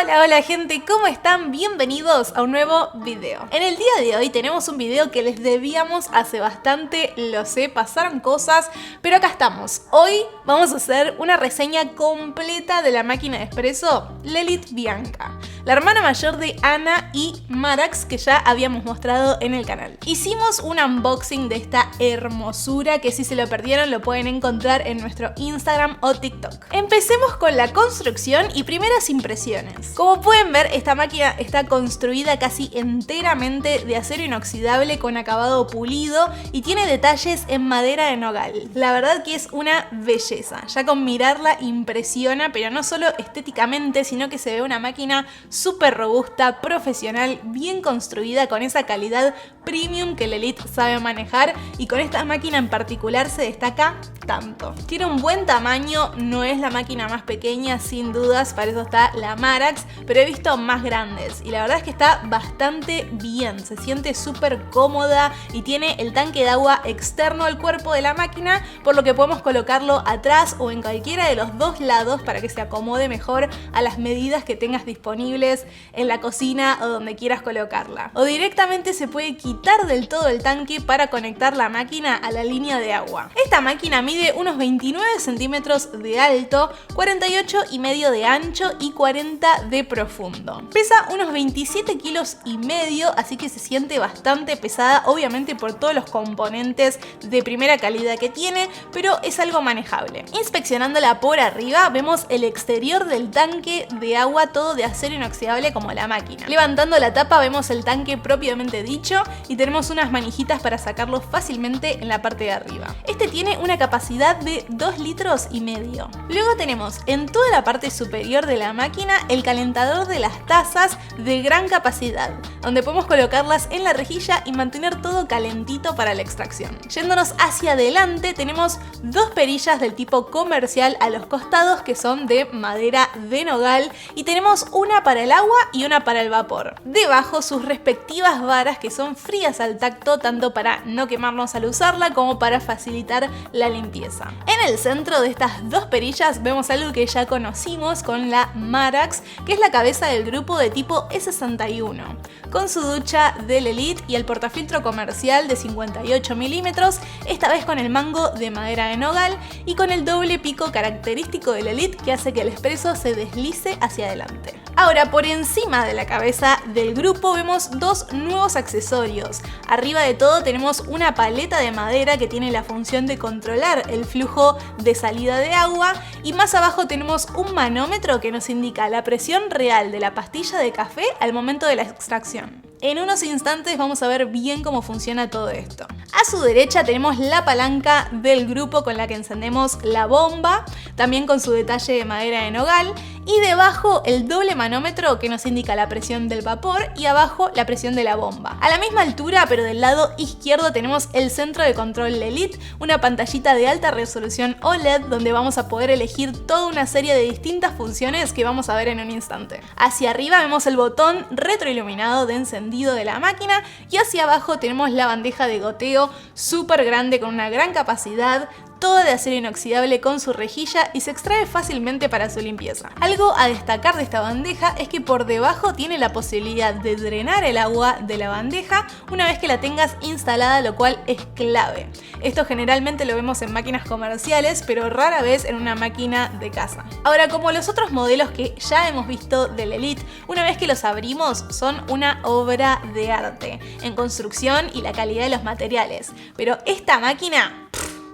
Hola gente, ¿cómo están? Bienvenidos a un nuevo video. En el día de hoy tenemos un video que les debíamos hace bastante, lo sé, pasaron cosas, pero acá estamos. Hoy vamos a hacer una reseña completa de la máquina de espresso Lelit Bianca, la hermana mayor de Ana y Marax que ya habíamos mostrado en el canal. Hicimos un unboxing de esta hermosura que si se lo perdieron lo pueden encontrar en nuestro Instagram o TikTok. Empecemos con la construcción y primeras impresiones. Como pueden ver, esta máquina está construida casi enteramente de acero inoxidable con acabado pulido y tiene detalles en madera de nogal. La verdad que es una belleza, ya con mirarla impresiona, pero no solo estéticamente, sino que se ve una máquina súper robusta, profesional, bien construida, con esa calidad premium que Lelit sabe manejar, y con esta máquina en particular se destaca tanto. Tiene un buen tamaño, no es la máquina más pequeña sin dudas, para eso está la Marax, pero he visto más grandes y la verdad es que está bastante bien, se siente súper cómoda y tiene el tanque de agua externo al cuerpo de la máquina, por lo que podemos colocarlo atrás o en cualquiera de los dos lados para que se acomode mejor a las medidas que tengas disponibles en la cocina o donde quieras colocarla. O directamente se puede quitar del todo el tanque para conectar la máquina a la línea de agua. Esta máquina mide unos 29 centímetros de alto, 48 y medio de ancho y 40 de profundo. Pesa unos 27 kilos y medio, así que se siente bastante pesada, obviamente por todos los componentes de primera calidad que tiene, pero es algo manejable. Inspeccionándola por arriba vemos el exterior del tanque de agua, todo de acero inoxidable como la máquina. Levantando la tapa vemos el tanque propiamente dicho y tenemos unas manijitas para sacarlo fácilmente en la parte de arriba. Este tiene una capacidad de 2 litros y medio. Luego tenemos en toda la parte superior de la máquina el calentador de las tazas de gran capacidad, donde podemos colocarlas en la rejilla y mantener todo calentito para la extracción. Yéndonos hacia adelante tenemos dos perillas del tipo comercial a los costados que son de madera de nogal y tenemos una para el agua y una para el vapor. Debajo sus respectivas varas que son frías al tacto, tanto para no quemarnos al usarla como para facilitar la limpieza. En el centro de estas dos perillas vemos algo que ya conocimos con la Marax, que es la cabeza del grupo de tipo E61, con su ducha de Lelit y el portafiltro comercial de 58 milímetros, esta vez con el mango de madera de nogal y con el doble pico característico de Lelit que hace que el espresso se deslice hacia adelante. Ahora, por encima de la cabeza del grupo vemos dos nuevos accesorios. Arriba de todo tenemos una paleta de madera que tiene la función de controlar el flujo de salida de agua, y más abajo tenemos un manómetro que nos indica la presión real de la pastilla de café al momento de la extracción. En unos instantes vamos a ver bien cómo funciona todo esto. A su derecha tenemos la palanca del grupo con la que encendemos la bomba, también con su detalle de madera de nogal, y debajo el doble manómetro que nos indica la presión del vapor y abajo la presión de la bomba. A la misma altura, pero del lado izquierdo, tenemos el centro de control Lelit, una pantallita de alta resolución OLED donde vamos a poder elegir toda una serie de distintas funciones que vamos a ver en un instante. Hacia arriba vemos el botón retroiluminado de encendido de la máquina y hacia abajo tenemos la bandeja de goteo súper grande con una gran capacidad, toda de acero inoxidable con su rejilla y se extrae fácilmente para su limpieza. Algo a destacar de esta bandeja es que por debajo tiene la posibilidad de drenar el agua de la bandeja una vez que la tengas instalada, lo cual es clave. Esto generalmente lo vemos en máquinas comerciales, pero rara vez en una máquina de casa. Ahora, como los otros modelos que ya hemos visto de Lelit, una vez que los abrimos son una obra de arte en construcción y la calidad de los materiales, pero esta máquina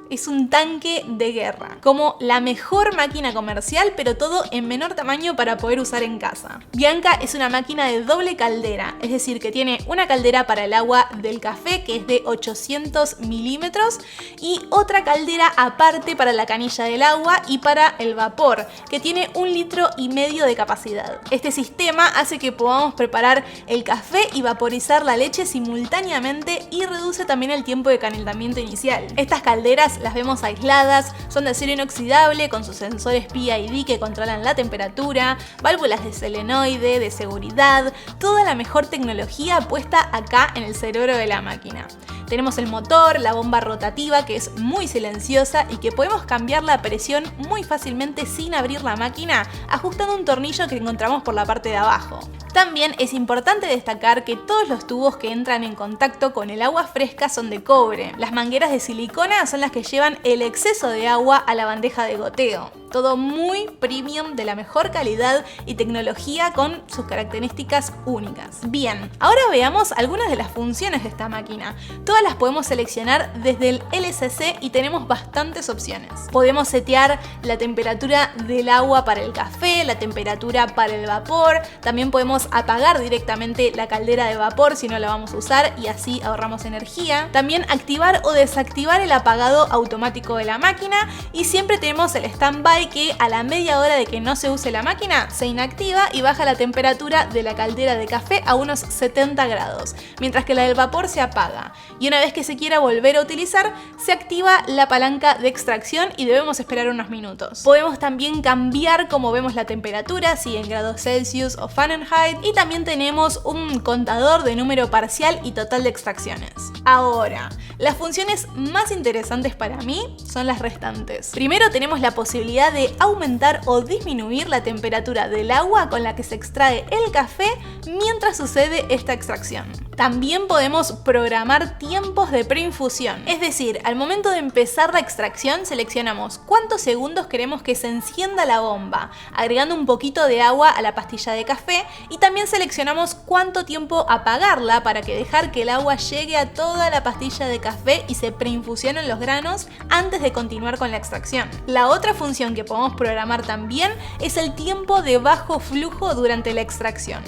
es un tanque de guerra, como la mejor máquina comercial, pero todo en menor tamaño para poder usar en casa. Bianca es una máquina de doble caldera, es decir, que tiene una caldera para el agua del café que es de 800 milímetros y otra caldera aparte para la canilla del agua y para el vapor, que tiene 1,5 litros de capacidad. Este sistema hace que podamos preparar el café y vaporizar la leche simultáneamente y reduce también el tiempo de calentamiento inicial. Estas calderas las vemos aisladas, son de acero inoxidable con sus sensores PID que controlan la temperatura, válvulas de solenoide, de seguridad, toda la mejor tecnología puesta acá en el cerebro de la máquina. Tenemos el motor, la bomba rotativa que es muy silenciosa y que podemos cambiar la presión muy fácilmente sin abrir la máquina, ajustando un tornillo que encontramos por la parte de abajo. También es importante destacar que todos los tubos que entran en contacto con el agua fresca son de cobre. Las mangueras de silicona son las que llevan el exceso de agua a la bandeja de goteo. Todo muy premium, de la mejor calidad y tecnología con sus características únicas. Bien, ahora veamos algunas de las funciones de esta máquina. Todas las podemos seleccionar desde el LCC y tenemos bastantes opciones. Podemos setear la temperatura del agua para el café, la temperatura para el vapor. También podemos apagar directamente la caldera de vapor si no la vamos a usar y así ahorramos energía. También activar o desactivar el apagado automático de la máquina y siempre tenemos el standby que a la media hora de que no se use la máquina se inactiva y baja la temperatura de la caldera de café a unos 70 grados, mientras que la del vapor se apaga. Y una vez que se quiera volver a utilizar, se activa la palanca de extracción y debemos esperar unos minutos. Podemos también cambiar cómo vemos la temperatura, si en grados Celsius o Fahrenheit, y también tenemos un contador de número parcial y total de extracciones. Ahora, las funciones más interesantes para mí son las restantes. Primero tenemos la posibilidad de aumentar o disminuir la temperatura del agua con la que se extrae el café mientras sucede esta extracción. También podemos programar tiempos de preinfusión, es decir, al momento de empezar la extracción seleccionamos cuántos segundos queremos que se encienda la bomba, agregando un poquito de agua a la pastilla de café, y también seleccionamos cuánto tiempo apagarla para que dejar que el agua llegue a toda la pastilla de café y se preinfusionen los granos antes de continuar con la extracción. La otra función que podemos programar también es el tiempo de bajo flujo durante la extracción.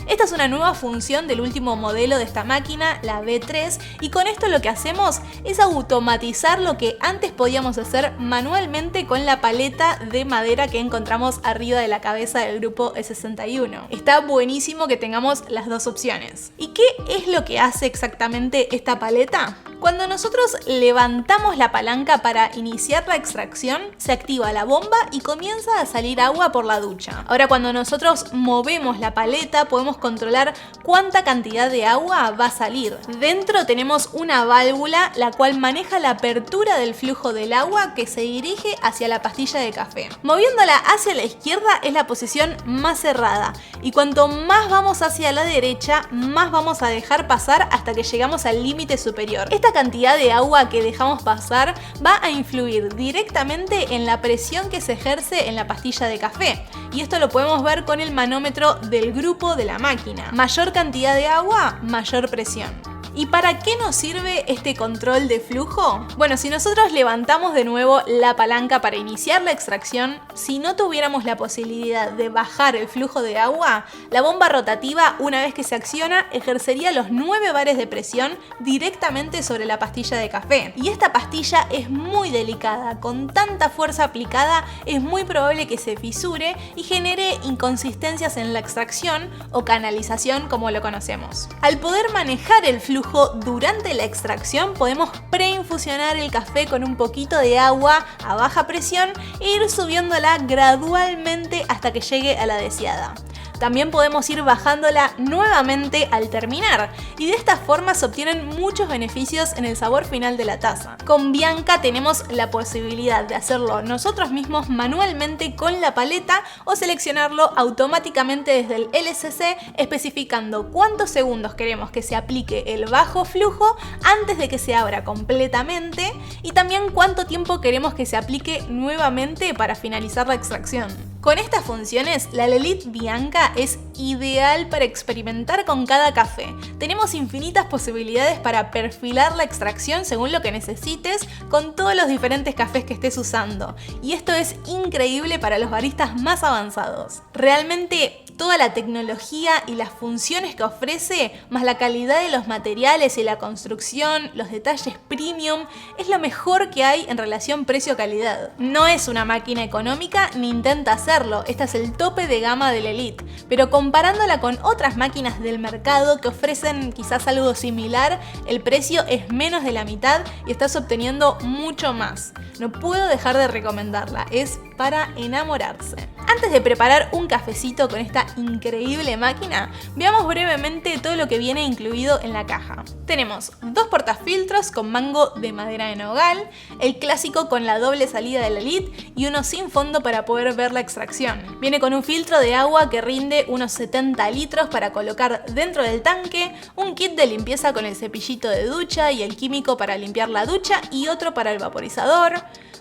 Esta es una nueva función del último modelo de esta máquina, la V3, y con esto lo que hacemos es automatizar lo que antes podíamos hacer manualmente con la paleta de madera que encontramos arriba de la cabeza del grupo E61. Está buenísimo que tengamos las dos opciones. ¿Y qué es lo que hace exactamente esta paleta? Cuando nosotros levantamos la palanca para iniciar la extracción, se activa la bomba y comienza a salir agua por la ducha. Ahora, cuando nosotros movemos la paleta, podemos controlar cuánta cantidad de agua va a salir. Dentro tenemos una válvula la cual maneja la apertura del flujo del agua que se dirige hacia la pastilla de café. Moviéndola hacia la izquierda es la posición más cerrada, y cuanto más vamos hacia la derecha, más vamos a dejar pasar hasta que llegamos al límite superior. Esta cantidad de agua que dejamos pasar va a influir directamente en la presión que se ejerce en la pastilla de café, y esto lo podemos ver con el manómetro del grupo de la máquina. Mayor cantidad de agua, mayor presión. ¿Y para qué nos sirve este control de flujo? Bueno, si nosotros levantamos de nuevo la palanca para iniciar la extracción, si no tuviéramos la posibilidad de bajar el flujo de agua, la bomba rotativa, una vez que se acciona, ejercería los 9 bares de presión directamente sobre la pastilla de café. Y esta pastilla es muy delicada, con tanta fuerza aplicada es muy probable que se fisure y genere inconsistencias en la extracción o canalización como lo conocemos. Al poder manejar el flujo durante la extracción, podemos preinfusionar el café con un poquito de agua a baja presión e ir subiéndola gradualmente hasta que llegue a la deseada. También podemos ir bajándola nuevamente al terminar, y de esta forma se obtienen muchos beneficios en el sabor final de la taza. Con Bianca tenemos la posibilidad de hacerlo nosotros mismos manualmente con la paleta o seleccionarlo automáticamente desde el LCC, especificando cuántos segundos queremos que se aplique el bajo flujo antes de que se abra completamente, y también cuánto tiempo queremos que se aplique nuevamente para finalizar la extracción. Con estas funciones, la Lelit Bianca es ideal para experimentar con cada café. Tenemos infinitas posibilidades para perfilar la extracción según lo que necesites con todos los diferentes cafés que estés usando. Y esto es increíble para los baristas más avanzados. Realmente toda la tecnología y las funciones que ofrece, más la calidad de los materiales y la construcción, los detalles premium, es lo mejor que hay en relación precio-calidad. No es una máquina económica ni intenta hacerlo, este es el tope de gama del Elite, pero comparándola con otras máquinas del mercado que ofrecen quizás algo similar, el precio es menos de la mitad y estás obteniendo mucho más. No puedo dejar de recomendarla, es para enamorarse. Antes de preparar un cafecito con esta increíble máquina, veamos brevemente todo lo que viene incluido en la caja. Tenemos 2 portafiltros con mango de madera de nogal, el clásico con la doble salida de la lid y uno sin fondo para poder ver la extracción. Viene con un filtro de agua que rinde unos 70 litros para colocar dentro del tanque, un kit de limpieza con el cepillito de ducha y el químico para limpiar la ducha y otro para el vaporizador,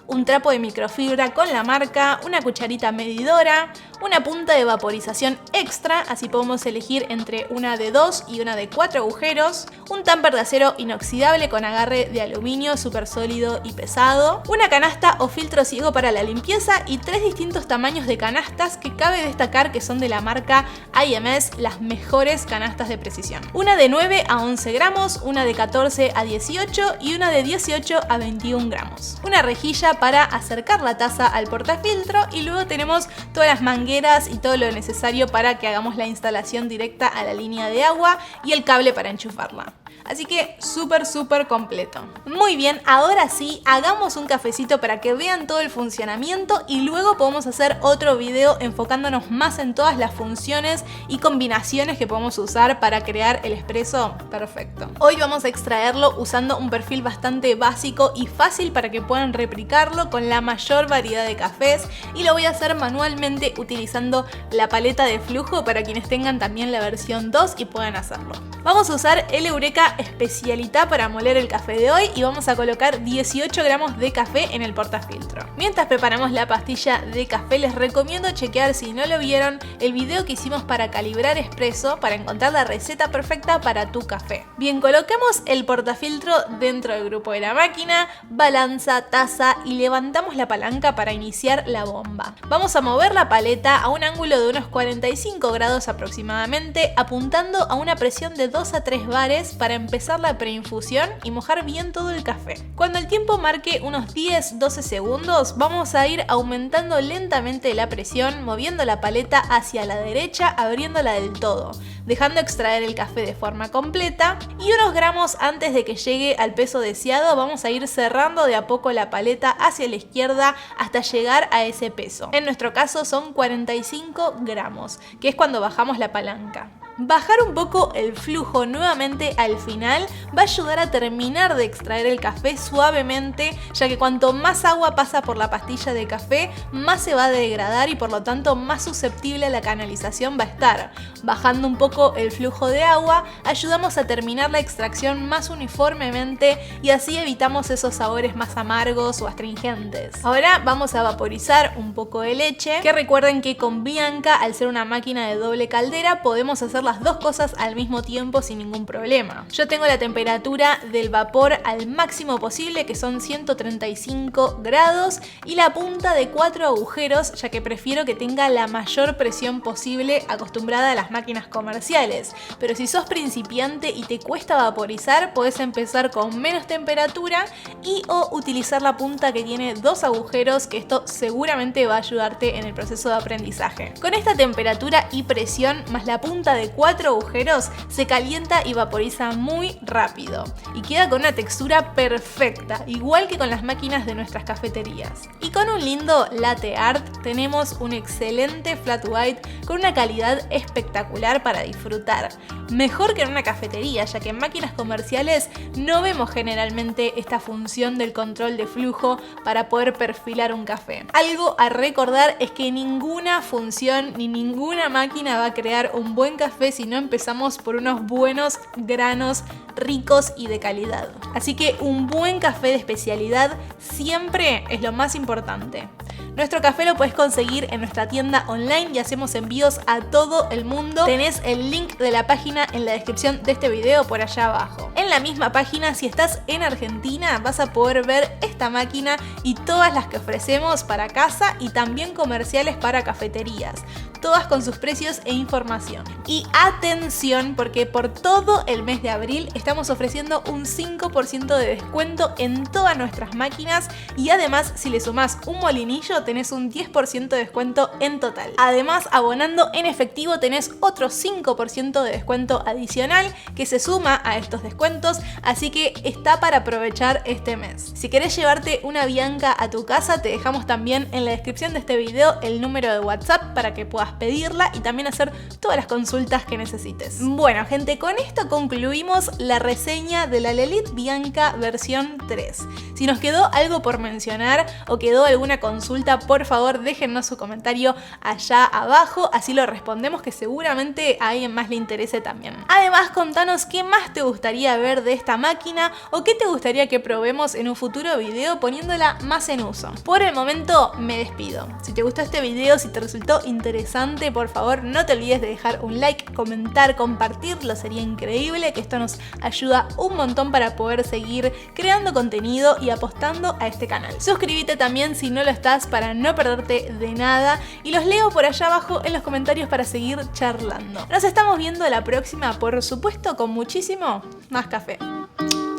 un trapo de microfibra con la marca, una cucharita medidora, una punta de vaporización extra, así podemos elegir entre una de 2 y una de 4 agujeros, un tupper de acero inoxidable con agarre de aluminio súper sólido y pesado, una canasta o filtro ciego para la limpieza y 3 distintos tamaños de canastas que cabe destacar que son de la marca IMS, las mejores canastas de precisión. Una de 9 a 11 gramos, una de 14 a 18 y una de 18 a 21 gramos. Una rejilla para acercar la taza al portafiltro y luego tenemos todas las mangueras y todo lo necesario para que hagamos la instalación directa a la línea de agua y el cable para enchufarla. Así que súper completo. Muy bien, ahora sí, hagamos un cafecito para que vean todo el funcionamiento y luego podemos hacer otro video enfocándonos más en todas las funciones y combinaciones que podemos usar para crear el espresso perfecto. Hoy vamos a extraerlo usando un perfil bastante básico y fácil para que puedan replicarlo con la mayor variedad de cafés y lo voy a hacer manualmente utilizando la paleta de flujo para quienes tengan también la versión 2 y puedan hacerlo. Vamos a usar el Eureka Especialidad para moler el café de hoy y vamos a colocar 18 gramos de café en el portafiltro. Mientras preparamos la pastilla de café les recomiendo chequear, si no lo vieron, el video que hicimos para calibrar espresso para encontrar la receta perfecta para tu café. Bien, colocamos el portafiltro dentro del grupo de la máquina, balanza, taza y levantamos la palanca para iniciar la bomba. Vamos a mover la paleta a un ángulo de unos 45 grados aproximadamente, apuntando a una presión de 2 a 3 bares para empezar la preinfusión y mojar bien todo el café. Cuando el tiempo marque unos 10-12 segundos, vamos a ir aumentando lentamente la presión, moviendo la paleta hacia la derecha, abriéndola del todo, dejando extraer el café de forma completa y unos gramos antes de que llegue al peso deseado vamos a ir cerrando de a poco la paleta hacia la izquierda hasta llegar a ese peso. En nuestro caso son 45 gramos, que es cuando bajamos la palanca. Bajar un poco el flujo nuevamente al final va a ayudar a terminar de extraer el café suavemente, ya que cuanto más agua pasa por la pastilla de café, más se va a degradar y por lo tanto más susceptible a la canalización va a estar. Bajando un poco el flujo de agua, ayudamos a terminar la extracción más uniformemente y así evitamos esos sabores más amargos o astringentes. Ahora vamos a vaporizar un poco de leche, que recuerden que con Bianca, al ser una máquina de doble caldera, podemos hacer las dos cosas al mismo tiempo sin ningún problema. Yo tengo la temperatura del vapor al máximo posible, que son 135 grados, y la punta de 4 agujeros, ya que prefiero que tenga la mayor presión posible acostumbrada a las máquinas comerciales. Pero si sos principiante y te cuesta vaporizar, podés empezar con menos temperatura y o utilizar la punta que tiene 2 agujeros, que esto seguramente va a ayudarte en el proceso de aprendizaje. Con esta temperatura y presión más la punta de 4 agujeros se calienta y vaporiza muy rápido y queda con una textura perfecta, igual que con las máquinas de nuestras cafeterías. Y con un lindo latte art tenemos un excelente flat white con una calidad espectacular para disfrutar. Mejor que en una cafetería, ya que en máquinas comerciales no vemos generalmente esta función del control de flujo para poder perfilar un café. Algo a recordar es que ninguna función ni ninguna máquina va a crear un buen café si no empezamos por unos buenos granos ricos y de calidad. Así que un buen café de especialidad siempre es lo más importante. Nuestro café lo puedes conseguir en nuestra tienda online y hacemos envíos a todo el mundo. Tenés el link de la página en la descripción de este video por allá abajo. En la misma página, si estás en Argentina, vas a poder ver esta máquina y todas las que ofrecemos para casa y también comerciales para cafeterías, todas con sus precios e información. Y atención, porque por todo el mes de abril estamos ofreciendo un 5% de descuento en todas nuestras máquinas y además si le sumás un molinillo tenés un 10% de descuento en total. Además, abonando en efectivo tenés otro 5% de descuento adicional que se suma a estos descuentos, así que está para aprovechar este mes. Si querés llevarte una Bianca a tu casa, te dejamos también en la descripción de este video el número de WhatsApp para que puedas pedirla y también hacer todas las consultas que necesites. Bueno, gente, con esto concluimos la reseña de la Lelit Bianca versión 3. Si nos quedó algo por mencionar o quedó alguna consulta, por favor déjennos su comentario allá abajo, así lo respondemos, que seguramente a alguien más le interese también. Además, contanos qué más te gustaría ver de esta máquina o qué te gustaría que probemos en un futuro video poniéndola más en uso. Por el momento me despido. Si te gustó este video, si te resultó interesante, por favor no te olvides de dejar un like, comentar, compartirlo, sería increíble, que esto nos ayuda un montón para poder seguir creando contenido y apostando a este canal. Suscríbete también si no lo estás para no perderte de nada y los leo por allá abajo en los comentarios para seguir charlando. Nos estamos viendo la próxima, por supuesto, con muchísimo más café.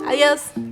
Adiós.